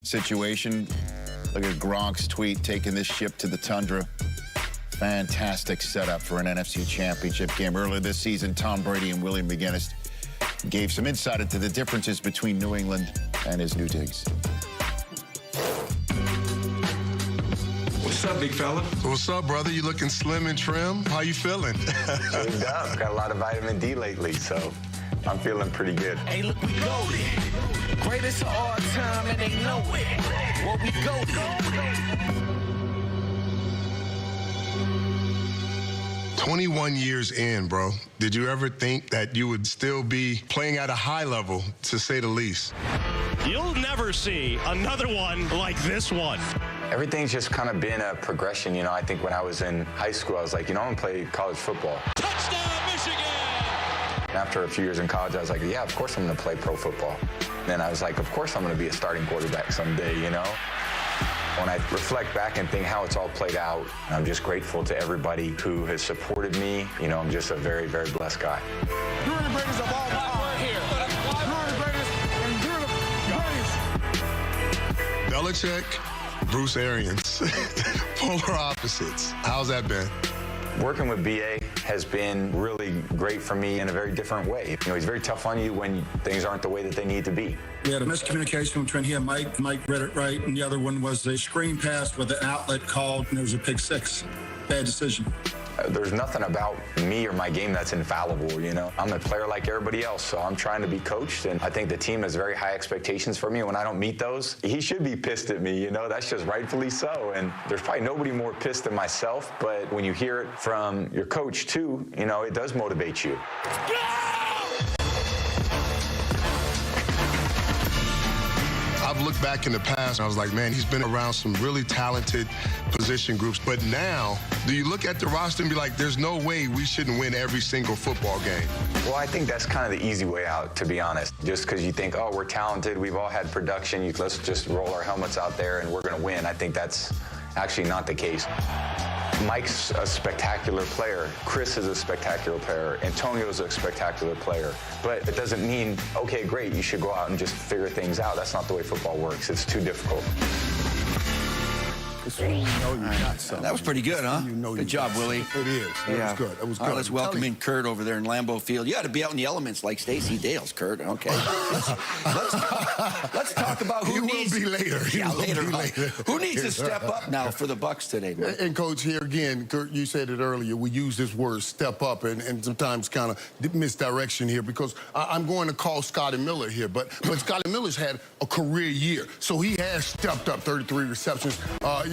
situation. Look at Gronk's tweet, taking this ship to the tundra. Fantastic setup for an NFC Championship game. Earlier this season, Tom Brady and Willie McGuinness gave some insight into the differences between New England and his new digs. What's up, big fella? What's up, brother? You looking slim and trim? How you feeling? Shaved up. Got a lot of vitamin D lately, so I'm feeling pretty good. Hey, look, we loaded. Greatest of all time, and they know it. What we go to. 21 years in, bro. Did you ever think that you would still be playing at a high level, to say the least? You'll never see another one like this one. Everything's just kind of been a progression. You know, I think when I was in high school, I was like, you know, I'm going to play college football. Touchdown, Michigan! After a few years in college, I was like, yeah, of course I'm going to play pro football. Then I was like, of course I'm going to be a starting quarterback someday, you know? When I reflect back and think how it's all played out, I'm just grateful to everybody who has supported me. You know, I'm just a very, very blessed guy. You're the greatest of all time. We're here. You're the greatest, and you're the greatest. Belichick, Bruce Arians, polar opposites. How's that been? Working with BA has been really great for me in a very different way. You know, he's very tough on you when things aren't the way that they need to be. We had a miscommunication between he and Mike. Mike read it right, and the other one was a screen pass with an outlet called, and it was a pick six. Bad decision. There's nothing about me or my game that's infallible, you know? I'm a player like everybody else, so I'm trying to be coached, and I think the team has very high expectations for me. When I don't meet those, he should be pissed at me, you know? That's just rightfully so, and there's probably nobody more pissed than myself, but when you hear it from your coach, too, you know, it does motivate you. I've looked back in the past and I was like, man, he's been around some really talented position groups. But now, do you look at the roster and be like, there's no way we shouldn't win every single football game? Well, I think that's kind of the easy way out, to be honest. Just because you think, oh, we're talented, we've all had production, let's just roll our helmets out there and we're going to win. I think that's actually not the case. Mike's a spectacular player. Chris is a spectacular player. Antonio's a spectacular player. But it doesn't mean, okay, great, you should go out and just figure things out. That's not the way football works. It's too difficult. That was pretty good, huh? Good job, Willie. It is. That was good. That was good. All right, let's welcome in Kurt over there in Lambeau Field. You ought to be out in the elements like Stacey Dales, Kurt. Okay. Let's talk about who needs... He will be later. Yeah, later. Who needs to step up now for the Bucs today, man? And, Coach, here again, Kurt, you said it earlier, we use this word step up and sometimes kind of misdirection here because I'm going to call Scotty Miller here, but Scotty Miller's had a career year, so he has stepped up 33 receptions,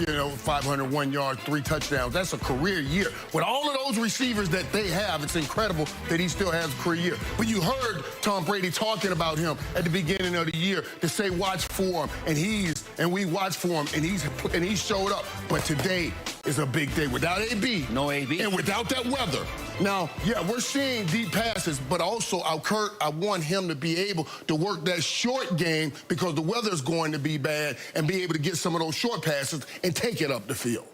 501 yards, 3 touchdowns. That's a career year. With all of those receivers that they have, it's incredible that he still has a career year. But you heard Tom Brady talking about him at the beginning of the year to say watch for him, and we watched for him, and he showed up. But today is a big day without AB. No AB. And without that weather. Now, yeah, we're seeing deep passes, but also, Kurt, I want him to be able to work that short game because the weather's going to be bad and be able to get some of those short passes and take it up the field.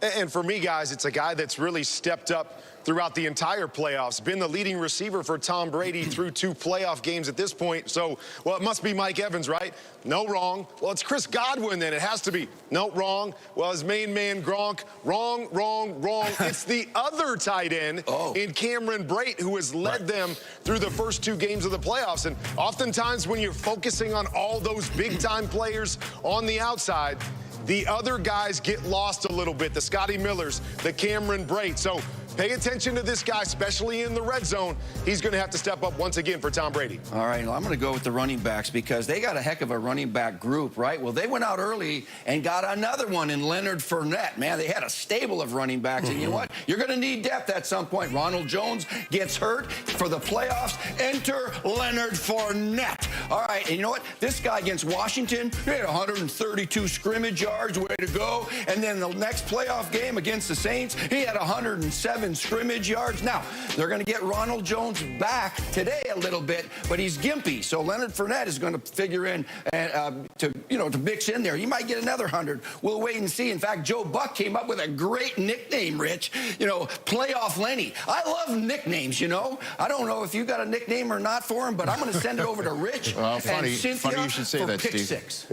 And for me, guys, it's a guy that's really stepped up throughout the entire playoffs, been the leading receiver for Tom Brady through 2 playoff games at this point. So, well, it must be Mike Evans, right? No, wrong. Well, it's Chris Godwin then. It has to be. No, wrong. Well, his main man, Gronk. Wrong, wrong, wrong. It's the other tight end in Cameron Brate who has led them through the first 2 games of the playoffs. And oftentimes when you're focusing on all those big-time players on the outside, the other guys get lost a little bit, the Scotty Millers, the Cameron Brate. So pay attention to this guy, especially in the red zone. He's going to have to step up once again for Tom Brady. All right, well, I'm going to go with the running backs because they got a heck of a running back group, right? Well, they went out early and got another one in Leonard Fournette. Man, they had a stable of running backs, and you know what? You're going to need depth at some point. Ronald Jones gets hurt for the playoffs. Enter Leonard Fournette. All right, and you know what? This guy against Washington, he had 132 scrimmage yards, way to go. And then the next playoff game against the Saints, he had 107 Evans, scrimmage yards. Now, they're going to get Ronald Jones back today a little bit, but he's gimpy. So Leonard Fournette is going to figure in to mix in there. He might get another 100. We'll wait and see. In fact, Joe Buck came up with a great nickname, Rich. Playoff Lenny. I love nicknames, I don't know if you got a nickname or not for him, but I'm going to send it over to Rich and Cynthia funny you should say that, pick Steve. 6.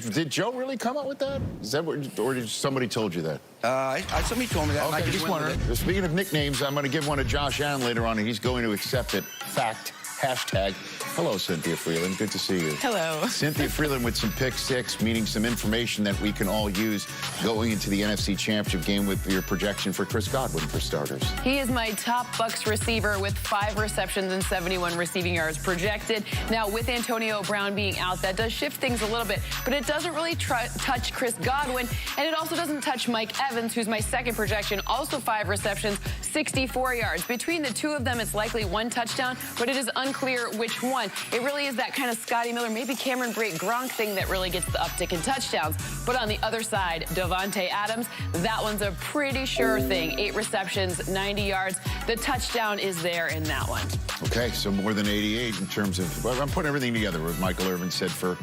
Did Joe really come up with that? Is that or did somebody told you that? Somebody told me that. Okay, I just wondering. Speaking of nicknames, I'm going to give one to Josh Allen later on, and he's going to accept it. Fact. Hashtag. Hello, Cynthia Freeland. Good to see you. Hello. Cynthia Freeland with some pick 6, meaning some information that we can all use going into the NFC Championship game with your projection for Chris Godwin, for starters. He is my top Bucs receiver with 5 receptions and 71 receiving yards projected. Now, with Antonio Brown being out, that does shift things a little bit, but it doesn't really touch Chris Godwin, and it also doesn't touch Mike Evans, who's my second projection, also 5 receptions, 64 yards. Between the two of them, it's likely 1 touchdown, but it is unclear which one. It really is that kind of Scotty Miller, maybe Cameron Brate Gronk thing that really gets the uptick in touchdowns. But on the other side, Davante Adams, that one's a pretty sure thing. 8 receptions, 90 yards. The touchdown is there in that one. Okay, so more than 88 in terms of, well, I'm putting everything together what Michael Irvin said for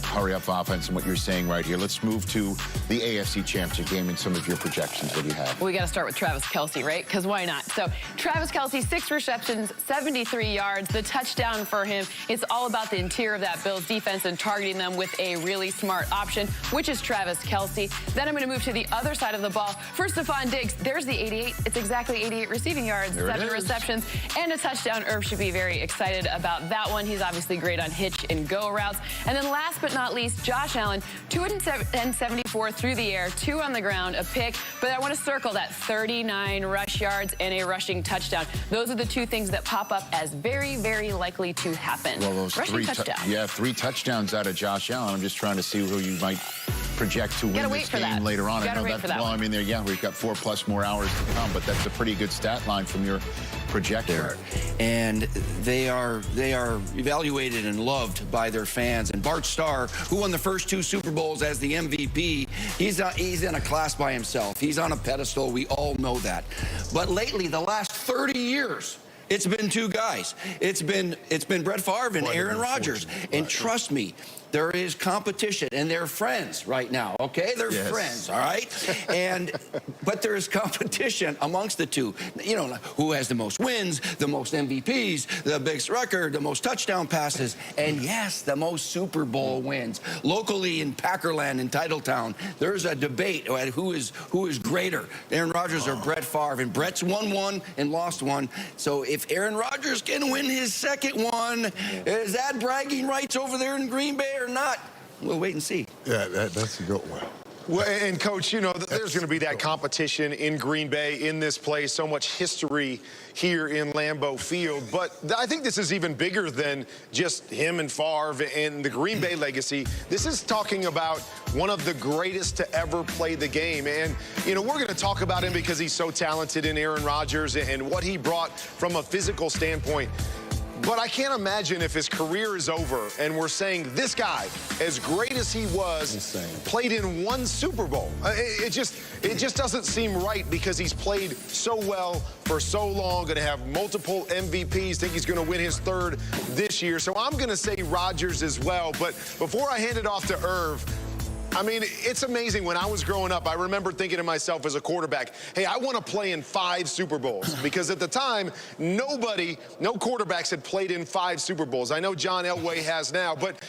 hurry-up offense and what you're saying right here. Let's move to the AFC Championship game and some of your projections. What do you have? We got to start with Travis Kelce, right? Because why not? So Travis Kelce, 6 receptions, 73 yards. The touchdown for him, it's all about the interior of that Bills defense and targeting them with a really smart option, which is Travis Kelce. Then I'm going to move to the other side of the ball. For Stephon Diggs, there's the 88. It's exactly 88 receiving yards, 7 receptions, and a touchdown. Irv should be very excited about that one. He's obviously great on hitch and go routes. And then last but not least, Josh Allen, 274 through the air, 2 on the ground, a pick. But I want to circle that 39 rush yards and a rushing touchdown. Those are the 2 things that pop up as very, very likely to happen. Well, those rushing 3 touchdown. 3 touchdowns out of Josh Allen. I'm just trying to see who you might project to win this game later on. I know that. Well, I mean, we've got 4+ more hours to come, but that's a pretty good stat line from your projector. And they are evaluated and loved by their fans. And Bart Starr, who won the first 2 Super Bowls as the MVP, he's in a class by himself. He's on a pedestal. We all know that. But lately, the last 30 years, it's been 2 guys. It's been Brett Favre and Aaron Rodgers. And trust me, there is competition, and they're friends right now, okay? They're friends, all right? But there is competition amongst the 2. Who has the most wins, the most MVPs, the biggest record, the most touchdown passes, and yes, the most Super Bowl wins. Locally in Packerland, in Titletown, there's a debate at who is greater, Aaron Rodgers or Brett Favre, and Brett's won 1 and lost 1. So if Aaron Rodgers can win his second one, is that bragging rights over there in Green Bay or not? We'll wait and see. Yeah, that's a good one. Well, and Coach, there's going to be that competition in Green Bay, in this place, so much history here in Lambeau Field. But I think this is even bigger than just him and Favre and the Green Bay legacy. This is talking about one of the greatest to ever play the game. And, we're going to talk about him because he's so talented in Aaron Rodgers and what he brought from a physical standpoint. But I can't imagine if his career is over and we're saying this guy, as great as he was, played in 1 Super Bowl. It just doesn't seem right because he's played so well for so long, going to have multiple MVPs, think he's going to win his 3rd this year. So I'm going to say Rodgers as well. But before I hand it off to Irv, I mean, it's amazing. When I was growing up, I remember thinking to myself as a quarterback, hey, I want to play in 5 Super Bowls. Because at the time, no quarterbacks had played in 5 Super Bowls. I know John Elway has now, but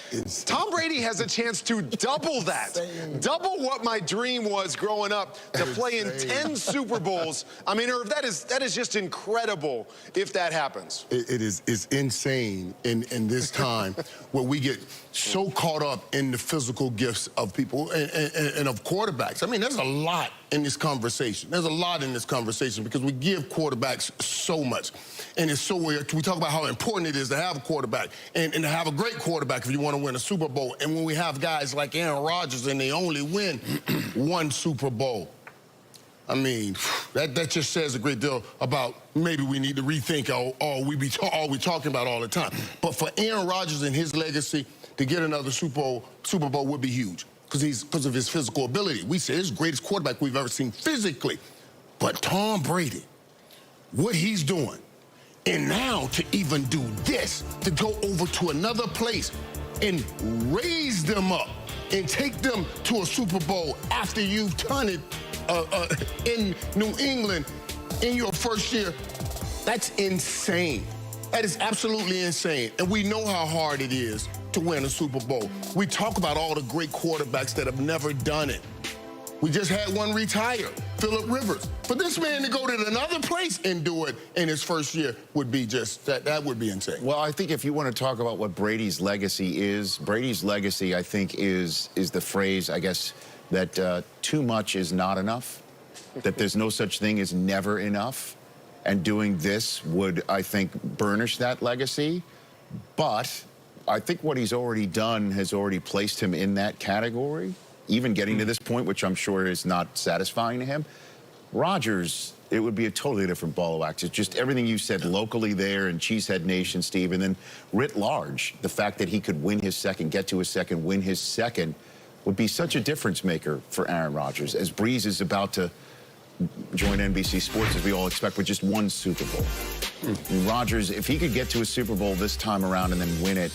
Tom Brady has a chance to double that. Double what my dream was growing up, to play in 10 Super Bowls. I mean, Irv, that is just incredible if that happens. It's insane in this time where we get so caught up in the physical gifts of people and of quarterbacks. I mean, there's a lot in this conversation. There's a lot in this conversation because we give quarterbacks so much. And it's so weird. We talk about how important it is to have a quarterback and to have a great quarterback if you want to win a Super Bowl. And when we have guys like Aaron Rodgers and they only win 1 Super Bowl, I mean, that just says a great deal about maybe we need to rethink all we talking about all the time. But for Aaron Rodgers and his legacy, to get another Super Bowl would be huge because of his physical ability. We say he's the greatest quarterback we've ever seen physically. But Tom Brady, what he's doing. And now to even do this, to go over to another place and raise them up and take them to a Super Bowl after you've done it in New England in your first year, that's insane. That is absolutely insane. And we know how hard it is to win a Super Bowl. We talk about all the great quarterbacks that have never done it. We just had one retire, Phillip Rivers. For this man to go to another place and do it in his first year would be just, that would be insane. Well, I think if you want to talk about what Brady's legacy is, Brady's legacy, I think, is the phrase, I guess, that too much is not enough, that there's no such thing as never enough. And doing this would, I think, burnish that legacy. But I think what he's already done has already placed him in that category. Even getting to this point, which I'm sure is not satisfying to him. Rodgers, it would be a totally different ball of wax. It's just everything you said locally there in Cheesehead Nation, Steve, and then writ large, the fact that he could win his second, get to his second, win his second, would be such a difference maker for Aaron Rodgers, as Breeze is about to join NBC Sports, as we all expect, with just one Super Bowl. Rodgers, if he could get to a Super Bowl this time around and then win it,